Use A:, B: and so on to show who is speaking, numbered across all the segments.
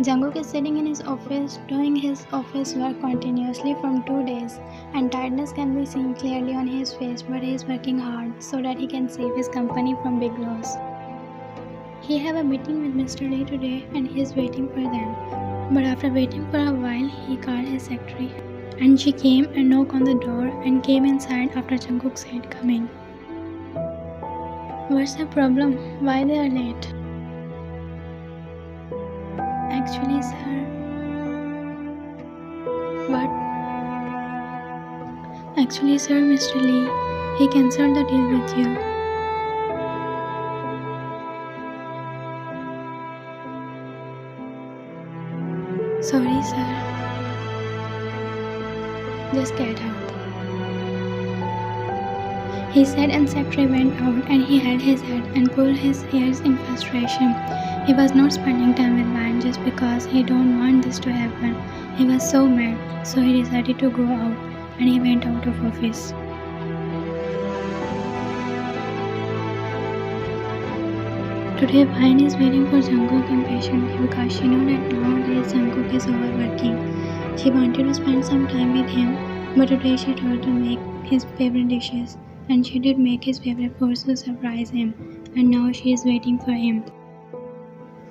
A: Jungkook is sitting in his office doing his office work continuously from 2 days, and tiredness can be seen clearly on his face, but he is working hard so that he can save his company from big loss. He have a meeting with Mr. Lee today and he is waiting for them. But after waiting for a while, he called his secretary and she came and knocked on the door and came inside after Jungkook said come in. What's the problem? Why they are late? Actually, sir. What? Actually, sir, Mr. Lee, he cancelled the deal with you. Sorry, sir. Just get out. He said and secretary went out and he held his head and pulled his hairs in frustration. He was not spending time with Ryan just because he don't want this to happen. He was so mad, so he decided to go out and he went out of office. Today Ryan is waiting for Jungkook impatiently because she knows that nowadays Jungkook is overworking. She wanted to spend some time with him, but today she thought to make his favorite dishes, and she did make his favorite foods to surprise him, and now she is waiting for him.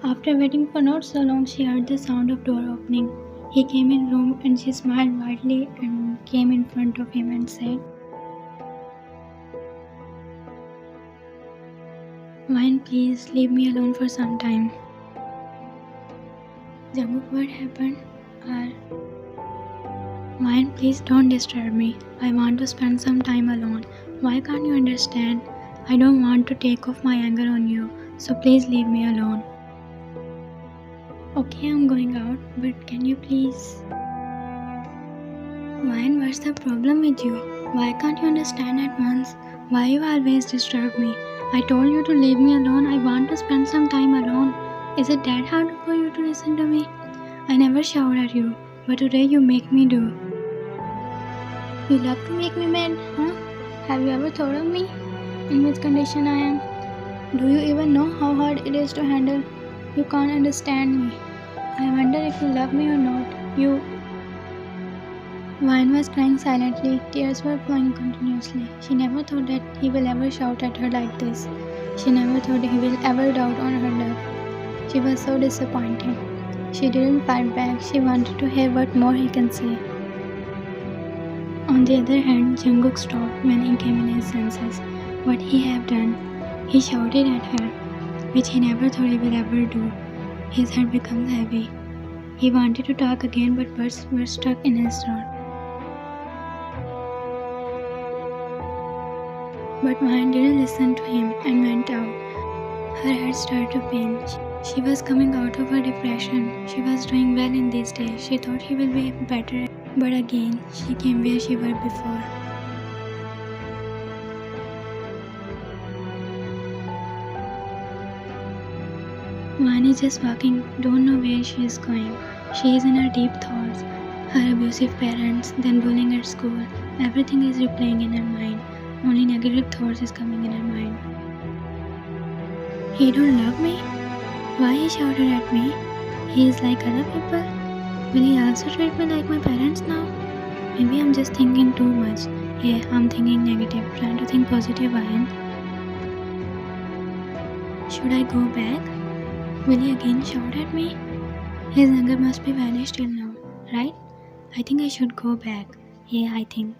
A: After waiting for not so long, she heard the sound of door opening. He came in room and she smiled widely and came in front of him and said, Ryan, please leave me alone for some time. Jungkook, what happened? Ryan, please don't disturb me. I want to spend some time alone. Why can't you understand? I don't want to take off my anger on you, so please leave me alone. Okay, I'm going out, but can you please? Ryan, what's the problem with you? Why can't you understand at once? Why you always disturb me? I told you to leave me alone. I want to spend some time alone. Is it that hard for you to listen to me? I never shout at you, but today you make me do. You love to make me mad, huh? Have you ever thought of me? In which condition I am? Do you even know how hard it is to handle? You can't understand me. I wonder if you love me or not. You... Ryan was crying silently. Tears were flowing continuously. She never thought that he will ever shout at her like this. She never thought he will ever doubt on her love. She was so disappointed. She didn't fight back. She wanted to hear what more he can say. On the other hand, Jungkook stopped when he came in his senses. What he had done, he shouted at her, which he never thought he would ever do. His head became heavy. He wanted to talk again, but words were stuck in his throat. But Ryan didn't listen to him and went out. Her head started to pain. She was coming out of her depression. She was doing well in these days. She thought he will be better. But again, she came where she was before. Ryan is just walking, don't know where she is going. She is in her deep thoughts. Her abusive parents, then bullying at school. Everything is replaying in her mind. Only negative thoughts is coming in her mind. He don't love me? Why he shouted at me? He is like other people? Will he also treat me like my parents now? Maybe I'm just thinking too much. Yeah, I'm thinking negative, trying to think positive, Ryan. Should I go back? Will he again shout at me? His anger must be vanished till now, right? I think I should go back. Yeah, I think.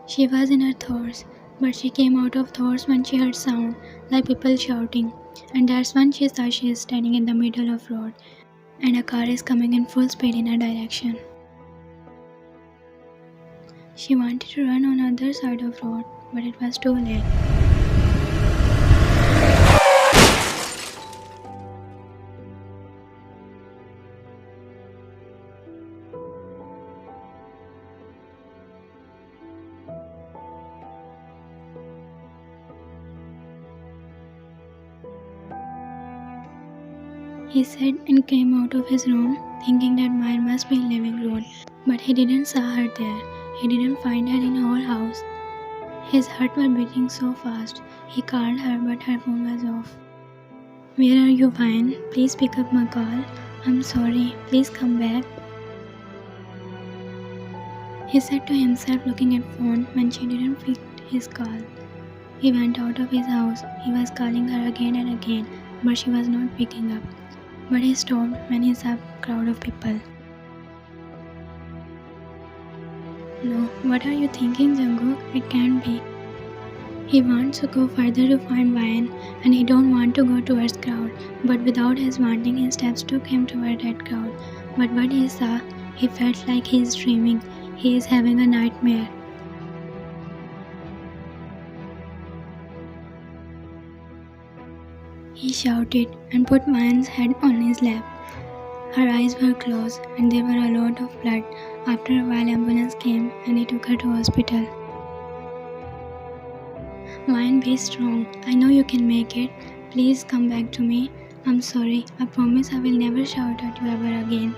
A: She was in her thoughts, but she came out of thoughts when she heard sound, like people shouting. And that's when she saw she is standing in the middle of road, and a car is coming in full speed in her direction. She wanted to run on the other side of road, but it was too late. He said and came out of his room, thinking that Maya must be in living room, but he didn't saw her there. He didn't find her in whole house. His heart was beating so fast. He called her, but her phone was off. Where are you, Ryan? Please pick up my call. I'm sorry. Please come back. He said to himself, looking at phone when she didn't pick his call. He went out of his house. He was calling her again and again, but she was not picking up. But he stopped when he saw a crowd of people. No, what are you thinking, Jungkook? It can't be. He wants to go further to find Ryan, and he don't want to go towards crowd. But without his wanting, his steps took him toward that crowd. But what he saw, he felt like he is dreaming. He is having a nightmare. He shouted and put Ryan's head on his lap. Her eyes were closed and there were a lot of blood. After a while, ambulance came and he took her to hospital. Ryan, be strong. I know you can make it. Please come back to me. I'm sorry. I promise I will never shout at you ever again.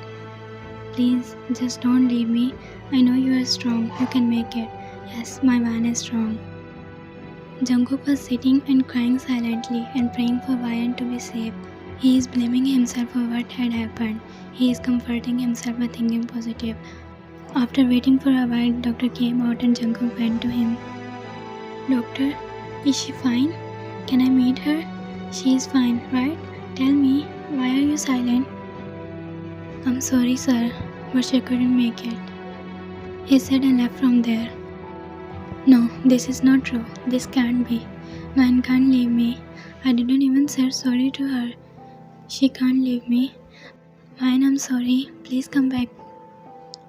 A: Please, just don't leave me. I know you are strong. You can make it. Yes, my Ryan is strong. Jungkook was sitting and crying silently and praying for Ryan to be safe. He is blaming himself for what had happened. He is comforting himself by thinking positive. After waiting for a while, doctor came out and Jungkook went to him. Doctor, is she fine? Can I meet her? She is fine, right? Tell me, why are you silent? I'm sorry, sir, but she couldn't make it. He said and left from there. No, this is not true. This can't be. Man can't leave me. I didn't even say sorry to her. She can't leave me. Man, I'm sorry. Please come back.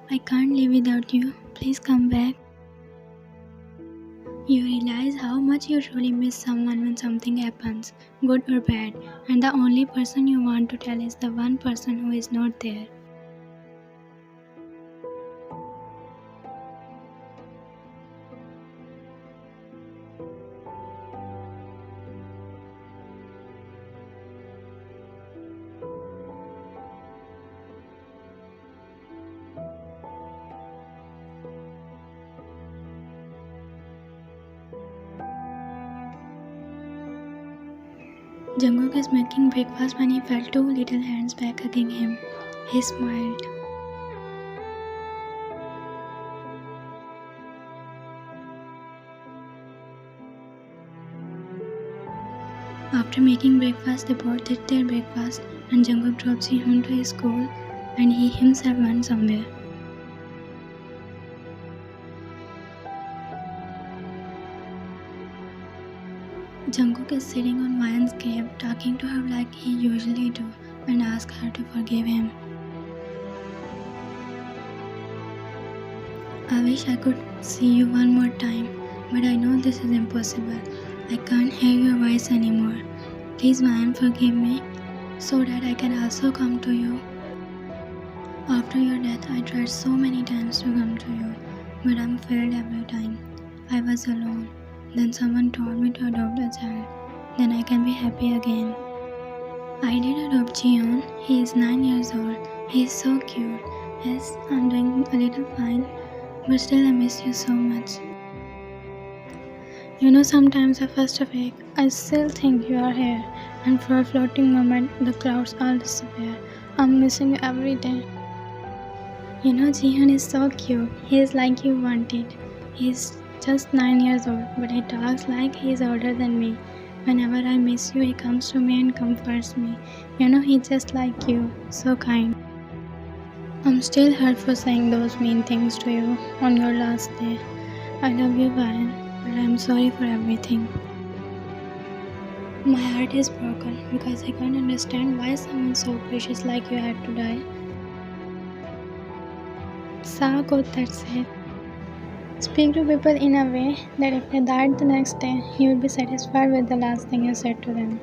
A: I can't live without you. Please come back. You realize how much you truly miss someone when something happens, good or bad, and the only person you want to tell is the one person who is not there. Jungkook is making breakfast when he felt two little hands back hugging him. He smiled. After making breakfast, they both did their breakfast and Jungkook dropped Jihoon to his school and he himself went somewhere. Jungkook is sitting on Ryan's grave, talking to her like he usually do, and asks her to forgive him. I wish I could see you one more time, but I know this is impossible. I can't hear your voice anymore. Please, Ryan, forgive me, so that I can also come to you. After your death, I tried so many times to come to you, but I'm failed every time. I was alone. Then someone told me to adopt a child. Then I can be happy again. I did adopt Jihoon. He is 9 years old. He is so cute. Yes, I'm doing a little fine, but still I miss you so much. You know, sometimes I first awake, I still think you are here, and for a floating moment, the clouds all disappear. I'm missing you every day. You know, Jihoon is so cute. He is like you wanted. He is just 9 years old, but he talks like he is older than me. Whenever I miss you, he comes to me and comforts me. You know, he's just like you, so kind. I'm still hurt for saying those mean things to you on your last day. I love you, Ryan, but I'm sorry for everything. My heart is broken because I can't understand why someone so precious like you had to die. Sa quote that said, speak to people in a way that if they died the next day, you will be satisfied with the last thing you said to them.